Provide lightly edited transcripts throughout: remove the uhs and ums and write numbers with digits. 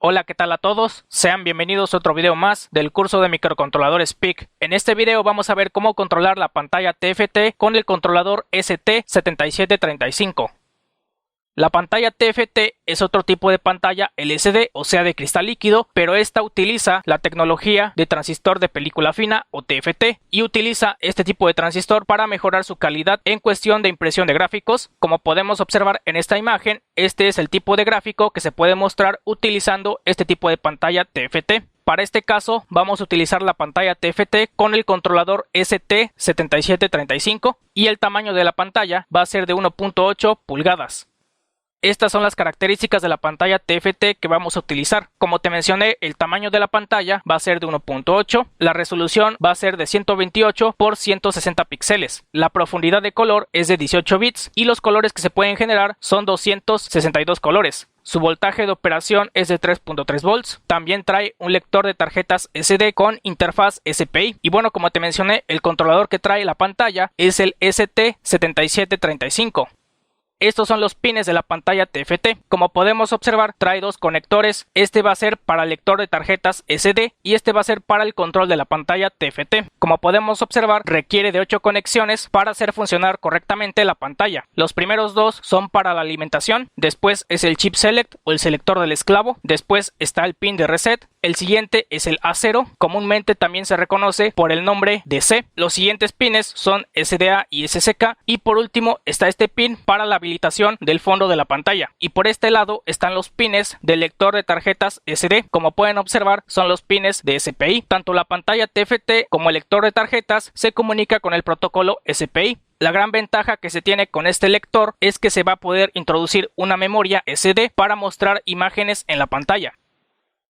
Hola, ¿qué tal a todos? Sean bienvenidos a otro video más del curso de microcontroladores PIC. En este video vamos a ver cómo controlar la pantalla TFT con el controlador ST7735. La pantalla TFT es otro tipo de pantalla LCD, o sea de cristal líquido, pero esta utiliza la tecnología de transistor de película fina o TFT y utiliza este tipo de transistor para mejorar su calidad en cuestión de impresión de gráficos. Como podemos observar en esta imagen, este es el tipo de gráfico que se puede mostrar utilizando este tipo de pantalla TFT. Para este caso vamos a utilizar la pantalla TFT con el controlador ST7735 y el tamaño de la pantalla va a ser de 1.8 pulgadas. Estas son las características de la pantalla TFT que vamos a utilizar. Como te mencioné, el tamaño de la pantalla va a ser de 1.8, la resolución va a ser de 128 por 160 píxeles, la profundidad de color es de 18 bits y los colores que se pueden generar son 262 colores. Su voltaje de operación es de 3.3 volts. También trae un lector de tarjetas SD con interfaz SPI. Y bueno, como te mencioné, el controlador que trae la pantalla es el ST7735. Estos son los pines de la pantalla TFT. Como podemos observar, trae dos conectores. Este va a ser para el lector de tarjetas SD y este va a ser para el control de la pantalla TFT. Como podemos observar, requiere de 8 conexiones para hacer funcionar correctamente la pantalla. Los primeros dos son para la alimentación, después es el chip select o el selector del esclavo, después está el pin de reset, el siguiente es el A0, comúnmente también se reconoce por el nombre de C. Los siguientes pines son SDA y SCK y por último está este pin para la habilitación del fondo de la pantalla. Y por este lado están los pines del lector de tarjetas SD. Como pueden observar, son los pines de SPI. Tanto la pantalla TFT como el lector de tarjetas se comunica con el protocolo SPI. La gran ventaja que se tiene con este lector es que se va a poder introducir una memoria SD para mostrar imágenes en la pantalla.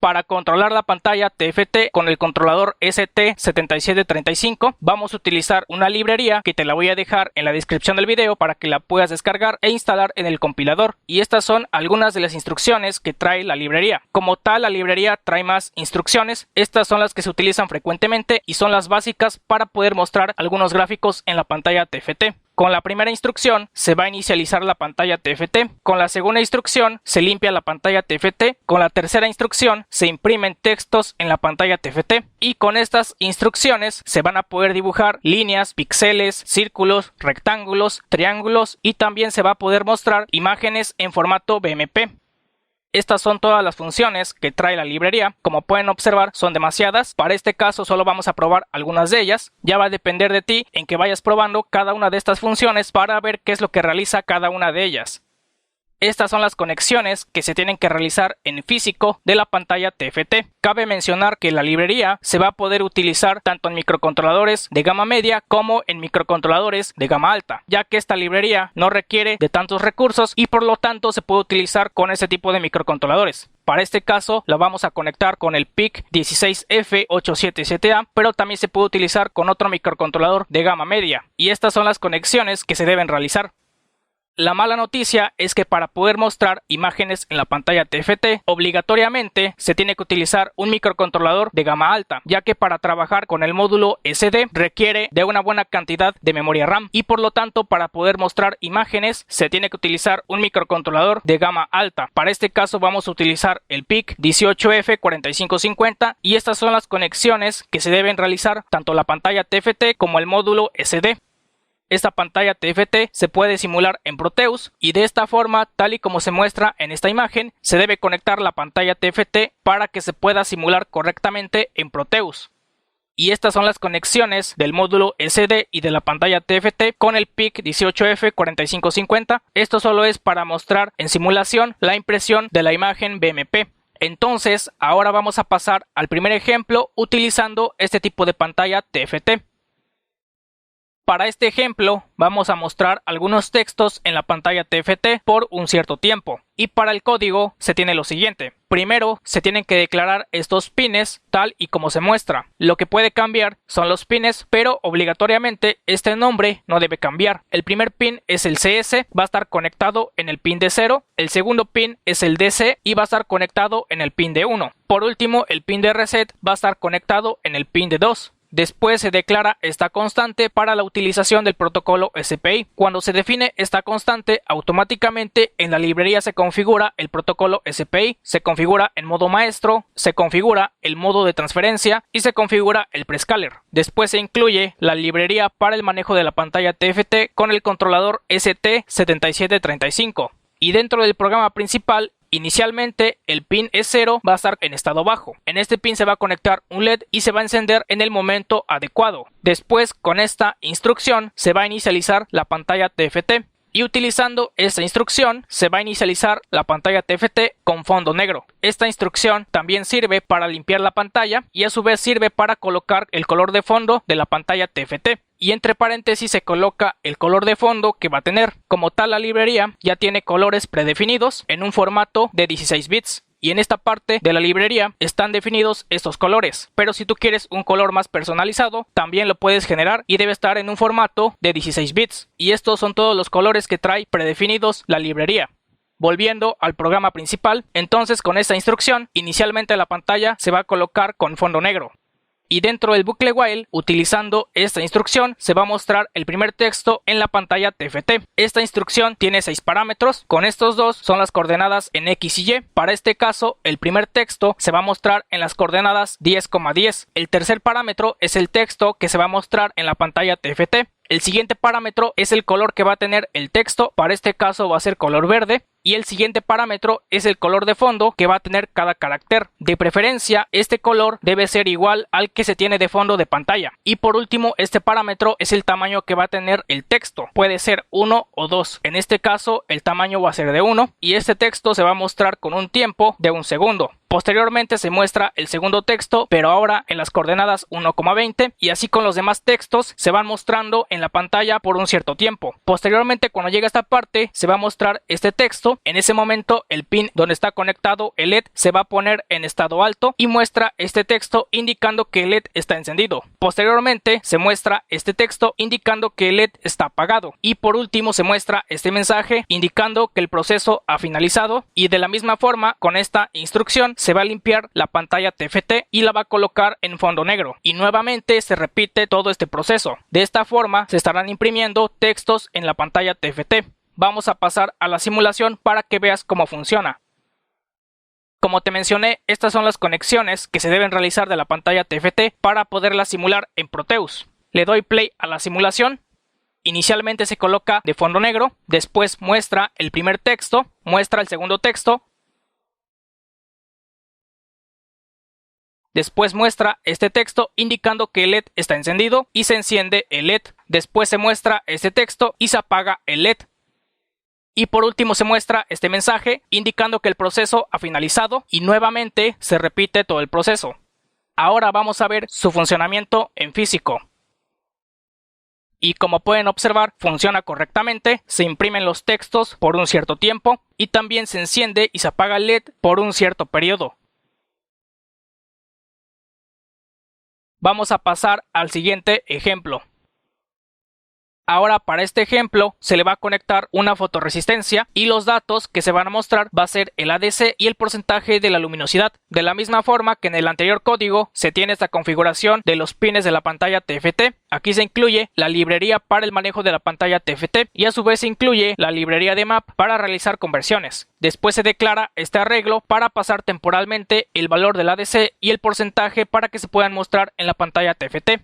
Para controlar la pantalla TFT con el controlador ST7735 vamos a utilizar una librería que te la voy a dejar en la descripción del video para que la puedas descargar e instalar en el compilador. Y estas son algunas de las instrucciones que trae la librería. Como tal, la librería trae más instrucciones. Estas son las que se utilizan frecuentemente y son las básicas para poder mostrar algunos gráficos en la pantalla TFT. Con la primera instrucción se va a inicializar la pantalla TFT, con la segunda instrucción se limpia la pantalla TFT, con la tercera instrucción se imprimen textos en la pantalla TFT y con estas instrucciones se van a poder dibujar líneas, píxeles, círculos, rectángulos, triángulos y también se va a poder mostrar imágenes en formato BMP. Estas son todas las funciones que trae la librería. Como pueden observar, son demasiadas. Para este caso solo vamos a probar algunas de ellas. Ya va a depender de ti en que vayas probando cada una de estas funciones para ver qué es lo que realiza cada una de ellas. Estas son las conexiones que se tienen que realizar en físico de la pantalla TFT. Cabe mencionar que la librería se va a poder utilizar tanto en microcontroladores de gama media como en microcontroladores de gama alta, ya que esta librería no requiere de tantos recursos y por lo tanto se puede utilizar con ese tipo de microcontroladores. Para este caso la vamos a conectar con el PIC16F877A, pero también se puede utilizar con otro microcontrolador de gama media. Y estas son las conexiones que se deben realizar. La mala noticia es que para poder mostrar imágenes en la pantalla TFT, obligatoriamente se tiene que utilizar un microcontrolador de gama alta, ya que para trabajar con el módulo SD requiere de una buena cantidad de memoria RAM y por lo tanto para poder mostrar imágenes se tiene que utilizar un microcontrolador de gama alta. Para este caso vamos a utilizar el PIC18F4550 y estas son las conexiones que se deben realizar tanto la pantalla TFT como el módulo SD. Esta pantalla TFT se puede simular en Proteus y de esta forma, tal y como se muestra en esta imagen, se debe conectar la pantalla TFT para que se pueda simular correctamente en Proteus. Y estas son las conexiones del módulo SD y de la pantalla TFT con el PIC18F4550. Esto solo es para mostrar en simulación la impresión de la imagen BMP. Entonces, ahora vamos a pasar al primer ejemplo utilizando este tipo de pantalla TFT. Para este ejemplo vamos a mostrar algunos textos en la pantalla TFT por un cierto tiempo y para el código se tiene lo siguiente. Primero se tienen que declarar estos pines tal y como se muestra. Lo que puede cambiar son los pines, pero obligatoriamente este nombre no debe cambiar. El primer pin es el CS, va a estar conectado en el pin de 0. El segundo pin es el DC y va a estar conectado en el pin de 1. Por último, el pin de reset va a estar conectado en el pin de 2. Después se declara esta constante para la utilización del protocolo SPI. Cuando se define esta constante, automáticamente en la librería se configura el protocolo SPI, se configura en modo maestro, se configura el modo de transferencia y se configura el prescaler. Después se incluye la librería para el manejo de la pantalla TFT con el controlador ST7735. Y dentro del programa principal, inicialmente el pin E0 va a estar en estado bajo. En este pin se va a conectar un LED y se va a encender en el momento adecuado. Después, con esta instrucción se va a inicializar la pantalla TFT. Y utilizando esta instrucción se va a inicializar la pantalla TFT con fondo negro. Esta instrucción también sirve para limpiar la pantalla y a su vez sirve para colocar el color de fondo de la pantalla TFT. Y entre paréntesis se coloca el color de fondo que va a tener. Como tal, la librería ya tiene colores predefinidos en un formato de 16 bits. Y en esta parte de la librería están definidos estos colores. Pero si tú quieres un color más personalizado, también lo puedes generar y debe estar en un formato de 16 bits. Y estos son todos los colores que trae predefinidos la librería. Volviendo al programa principal, entonces con esta instrucción, inicialmente la pantalla se va a colocar con fondo negro. Y dentro del bucle while, utilizando esta instrucción, se va a mostrar el primer texto en la pantalla TFT. Esta instrucción tiene 6 parámetros, con estos dos son las coordenadas en X y Y. Para este caso, el primer texto se va a mostrar en las coordenadas 10,10. El tercer parámetro es el texto que se va a mostrar en la pantalla TFT. El siguiente parámetro es el color que va a tener el texto, para este caso va a ser color verde. Y el siguiente parámetro es el color de fondo que va a tener cada carácter. De preferencia, este color debe ser igual al que se tiene de fondo de pantalla. Y por último, este parámetro es el tamaño que va a tener el texto. Puede ser 1 o 2. En este caso, el tamaño va a ser de 1 y este texto se va a mostrar con un tiempo de 1 segundo. Posteriormente se muestra el segundo texto, pero ahora en las coordenadas 1,20 y así con los demás textos se van mostrando en la pantalla por un cierto tiempo. Posteriormente, cuando llega a esta parte, se va a mostrar este texto. En ese momento, el pin donde está conectado el LED se va a poner en estado alto y muestra este texto indicando que el LED está encendido. Posteriormente, se muestra este texto indicando que el LED está apagado. Y por último, se muestra este mensaje indicando que el proceso ha finalizado. Y de la misma forma, con esta instrucción, se va a limpiar la pantalla TFT y la va a colocar en fondo negro. Y nuevamente se repite todo este proceso. De esta forma, se estarán imprimiendo textos en la pantalla TFT. Vamos a pasar a la simulación para que veas cómo funciona. Como te mencioné, estas son las conexiones que se deben realizar de la pantalla TFT para poderla simular en Proteus. Le doy play a la simulación. Inicialmente se coloca de fondo negro, después muestra el primer texto, muestra el segundo texto, después muestra este texto indicando que el LED está encendido y se enciende el LED. Después se muestra este texto y se apaga el LED. Y por último se muestra este mensaje indicando que el proceso ha finalizado y nuevamente se repite todo el proceso. Ahora vamos a ver su funcionamiento en físico. Y como pueden observar, funciona correctamente, se imprimen los textos por un cierto tiempo y también se enciende y se apaga el LED por un cierto periodo. Vamos a pasar al siguiente ejemplo. Ahora para este ejemplo se le va a conectar una fotorresistencia y los datos que se van a mostrar va a ser el ADC y el porcentaje de la luminosidad. De la misma forma que en el anterior código se tiene esta configuración de los pines de la pantalla TFT, aquí se incluye la librería para el manejo de la pantalla TFT y a su vez se incluye la librería de map para realizar conversiones. Después se declara este arreglo para pasar temporalmente el valor del ADC y el porcentaje para que se puedan mostrar en la pantalla TFT.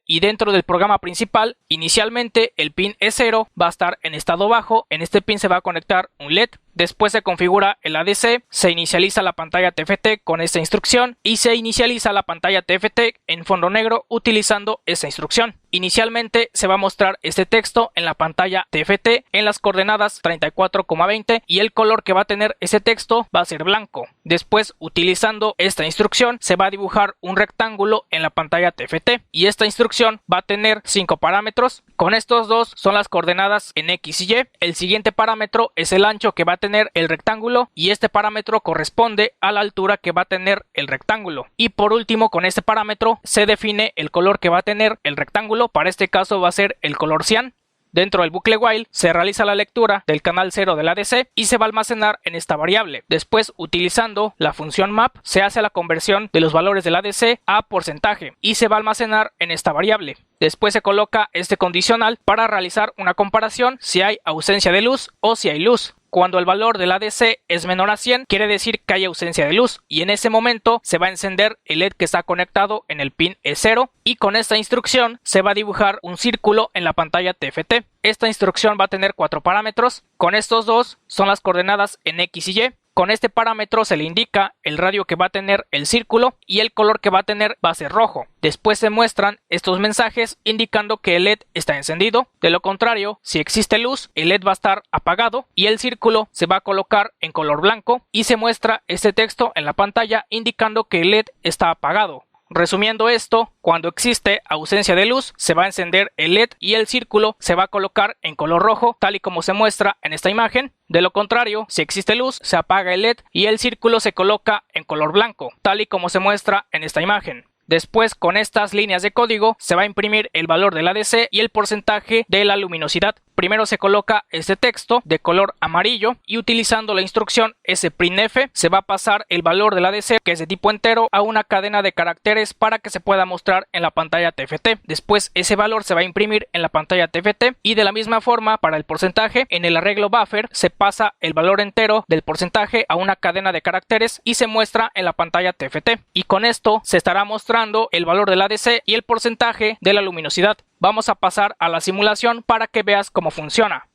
Y dentro del programa principal, inicialmente el pin E0 va a estar en estado bajo. En este pin se va a conectar un LED. Después se configura el ADC, se inicializa la pantalla TFT con esta instrucción y se inicializa la pantalla TFT en fondo negro utilizando esta instrucción. Inicialmente se va a mostrar este texto en la pantalla TFT en las coordenadas 34,20 y el color que va a tener ese texto va a ser blanco. Después, utilizando esta instrucción, se va a dibujar un rectángulo en la pantalla TFT y esta instrucción va a tener 5 parámetros. Con estos dos son las coordenadas en X y Y. El siguiente parámetro es el ancho que va a tener el rectángulo y este parámetro corresponde a la altura que va a tener el rectángulo. Y por último, con este parámetro se define el color que va a tener el rectángulo. Para este caso va a ser el color cian. Dentro del bucle while se realiza la lectura del canal 0 del ADC y se va a almacenar en esta variable. Después, utilizando la función map, se hace la conversión de los valores del ADC a porcentaje y se va a almacenar en esta variable. Después se coloca este condicional para realizar una comparación si hay ausencia de luz o si hay luz. Cuando el valor del ADC es menor a 100, quiere decir que hay ausencia de luz y en ese momento se va a encender el LED que está conectado en el pin E0 y con esta instrucción se va a dibujar un círculo en la pantalla TFT. Esta instrucción va a tener 4 parámetros. Con estos dos son las coordenadas en X y Y. Con este parámetro se le indica el radio que va a tener el círculo y el color que va a tener va a ser rojo. Después se muestran estos mensajes indicando que el LED está encendido. De lo contrario, si existe luz, el LED va a estar apagado y el círculo se va a colocar en color blanco y se muestra este texto en la pantalla indicando que el LED está apagado. Resumiendo esto, cuando existe ausencia de luz, se va a encender el LED y el círculo se va a colocar en color rojo, tal y como se muestra en esta imagen. De lo contrario, si existe luz, se apaga el LED y el círculo se coloca en color blanco, tal y como se muestra en esta imagen. Después, con estas líneas de código, se va a imprimir el valor del ADC y el porcentaje de la luminosidad. Primero se coloca este texto de color amarillo y utilizando la instrucción sprintf se va a pasar el valor del ADC, que es de tipo entero, a una cadena de caracteres para que se pueda mostrar en la pantalla TFT. Después ese valor se va a imprimir en la pantalla TFT y de la misma forma para el porcentaje, en el arreglo buffer se pasa el valor entero del porcentaje a una cadena de caracteres y se muestra en la pantalla TFT. Y con esto se estará mostrando el valor del ADC y el porcentaje de la luminosidad. Vamos a pasar a la simulación para que veas cómo funciona.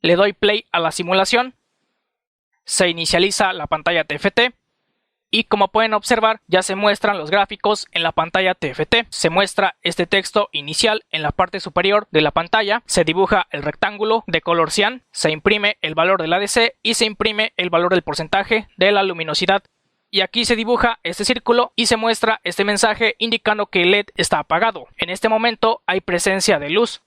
Le doy play a la simulación. Se inicializa la pantalla TFT. Y como pueden observar, ya se muestran los gráficos en la pantalla TFT. Se muestra este texto inicial en la parte superior de la pantalla. Se dibuja el rectángulo de color cian. Se imprime el valor del ADC y se imprime el valor del porcentaje de la luminosidad. Y aquí se dibuja este círculo y se muestra este mensaje indicando que el LED está apagado. En este momento hay presencia de luz.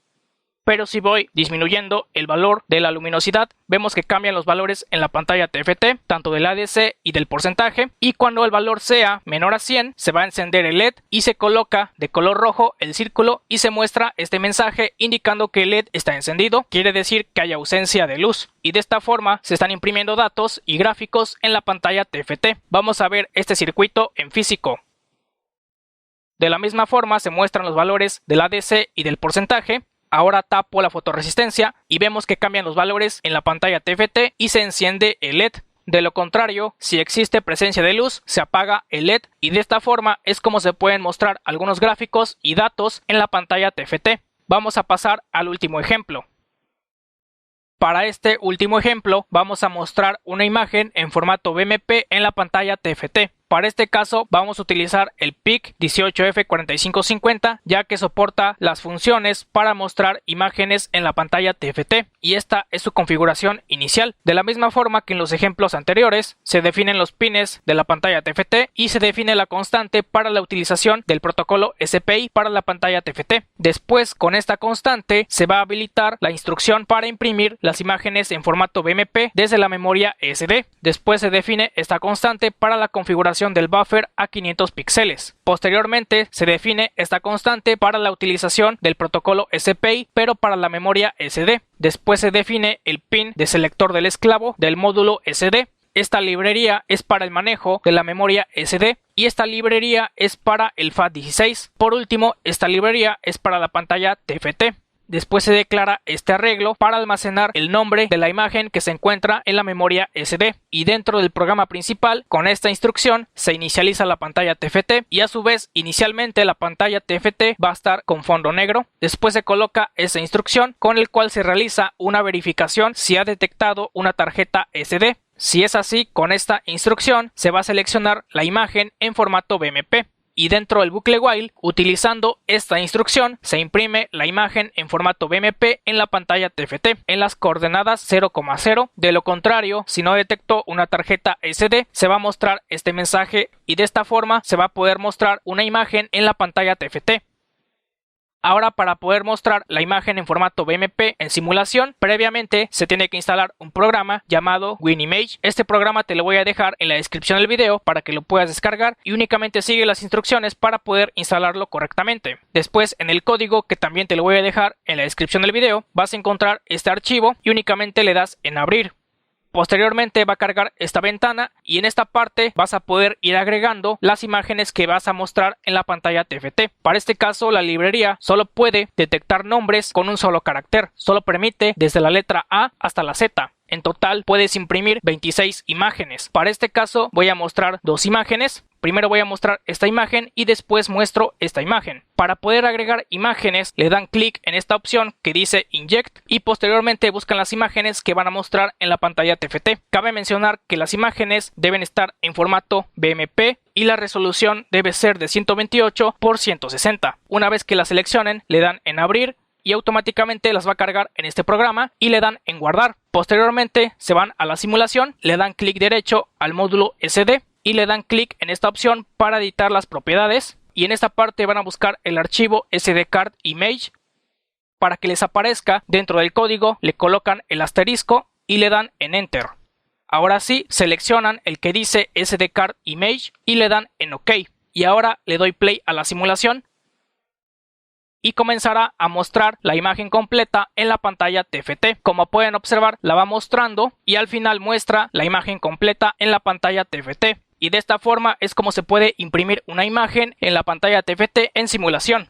Pero si voy disminuyendo el valor de la luminosidad, vemos que cambian los valores en la pantalla TFT, tanto del ADC y del porcentaje, y cuando el valor sea menor a 100, se va a encender el LED y se coloca de color rojo el círculo y se muestra este mensaje indicando que el LED está encendido, quiere decir que hay ausencia de luz. Y de esta forma se están imprimiendo datos y gráficos en la pantalla TFT. Vamos a ver este circuito en físico. De la misma forma se muestran los valores del ADC y del porcentaje. Ahora tapo la fotorresistencia y vemos que cambian los valores en la pantalla TFT y se enciende el LED. De lo contrario, si existe presencia de luz, se apaga el LED y de esta forma es como se pueden mostrar algunos gráficos y datos en la pantalla TFT. Vamos a pasar al último ejemplo. Para este último ejemplo vamos a mostrar una imagen en formato BMP en la pantalla TFT. Para este caso vamos a utilizar el PIC 18F4550 ya que soporta las funciones para mostrar imágenes en la pantalla TFT y esta es su configuración inicial. De la misma forma que en los ejemplos anteriores se definen los pines de la pantalla TFT y se define la constante para la utilización del protocolo SPI para la pantalla TFT. Después con esta constante se va a habilitar la instrucción para imprimir las imágenes en formato BMP desde la memoria SD. Después se define esta constante para la configuración del buffer a 500 píxeles. Posteriormente se define esta constante para la utilización del protocolo SPI pero para la memoria SD. Después se define el pin de selector del esclavo del módulo SD. Esta librería es para el manejo de la memoria SD y esta librería es para el FAT16. Por último, esta librería es para la pantalla TFT. Después se declara este arreglo para almacenar el nombre de la imagen que se encuentra en la memoria SD. Y dentro del programa principal, con esta instrucción, se inicializa la pantalla TFT y a su vez, inicialmente la pantalla TFT va a estar con fondo negro. Después se coloca esa instrucción con el cual se realiza una verificación si ha detectado una tarjeta SD. Si es así, con esta instrucción se va a seleccionar la imagen en formato BMP. Y dentro del bucle while, utilizando esta instrucción, se imprime la imagen en formato BMP en la pantalla TFT en las coordenadas 0,0. De lo contrario, si no detectó una tarjeta SD, se va a mostrar este mensaje y de esta forma se va a poder mostrar una imagen en la pantalla TFT. Ahora, para poder mostrar la imagen en formato BMP en simulación, previamente se tiene que instalar un programa llamado WinImage. Este programa te lo voy a dejar en la descripción del video para que lo puedas descargar y únicamente sigue las instrucciones para poder instalarlo correctamente. Después, en el código, que también te lo voy a dejar en la descripción del video, vas a encontrar este archivo y únicamente le das en abrir. Posteriormente va a cargar esta ventana y en esta parte vas a poder ir agregando las imágenes que vas a mostrar en la pantalla TFT. Para este caso, la librería solo puede detectar nombres con un solo carácter, solo permite desde la letra A hasta la Z. En total puedes imprimir 26 imágenes. Para este caso voy a mostrar dos imágenes. Primero voy a mostrar esta imagen y después muestro esta imagen. Para poder agregar imágenes le dan clic en esta opción que dice Inject y posteriormente buscan las imágenes que van a mostrar en la pantalla TFT. Cabe mencionar que las imágenes deben estar en formato BMP y la resolución debe ser de 128 por 160. Una vez que la seleccionen le dan en abrir y automáticamente las va a cargar en este programa y le dan en guardar. Posteriormente se van a la simulación, le dan clic derecho al módulo SD y le dan clic en esta opción para editar las propiedades y en esta parte van a buscar el archivo SD Card Image. Para que les aparezca dentro del código le colocan el asterisco y le dan en Enter. Ahora sí, seleccionan el que dice SD Card Image y le dan en OK. Y ahora le doy play a la simulación y comenzará a mostrar la imagen completa en la pantalla TFT. Como pueden observar, la va mostrando y al final muestra la imagen completa en la pantalla TFT. Y de esta forma es como se puede imprimir una imagen en la pantalla TFT en simulación.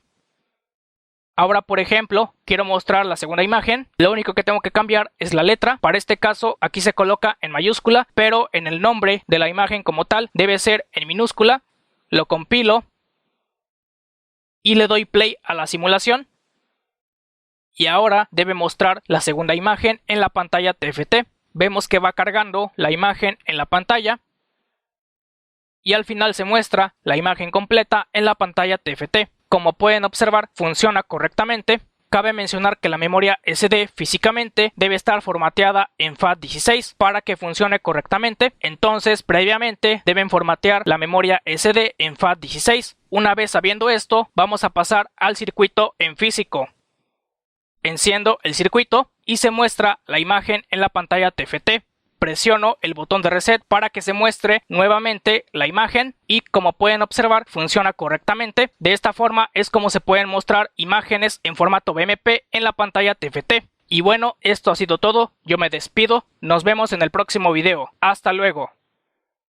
Ahora, por ejemplo, quiero mostrar la segunda imagen. Lo único que tengo que cambiar es la letra. Para este caso, aquí se coloca en mayúscula, pero en el nombre de la imagen como tal debe ser en minúscula. Lo compilo y le doy play a la simulación. Y ahora debe mostrar la segunda imagen en la pantalla TFT. Vemos que va cargando la imagen en la pantalla. Y al final se muestra la imagen completa en la pantalla TFT. Como pueden observar, funciona correctamente. Cabe mencionar que la memoria SD físicamente debe estar formateada en FAT16 para que funcione correctamente. Entonces, previamente deben formatear la memoria SD en FAT16. Una vez sabiendo esto, vamos a pasar al circuito en físico. Enciendo el circuito y se muestra la imagen en la pantalla TFT. Presiono el botón de reset para que se muestre nuevamente la imagen y como pueden observar funciona correctamente. De esta forma es como se pueden mostrar imágenes en formato BMP en la pantalla TFT. Y bueno, esto ha sido todo, yo me despido, nos vemos en el próximo video, hasta luego.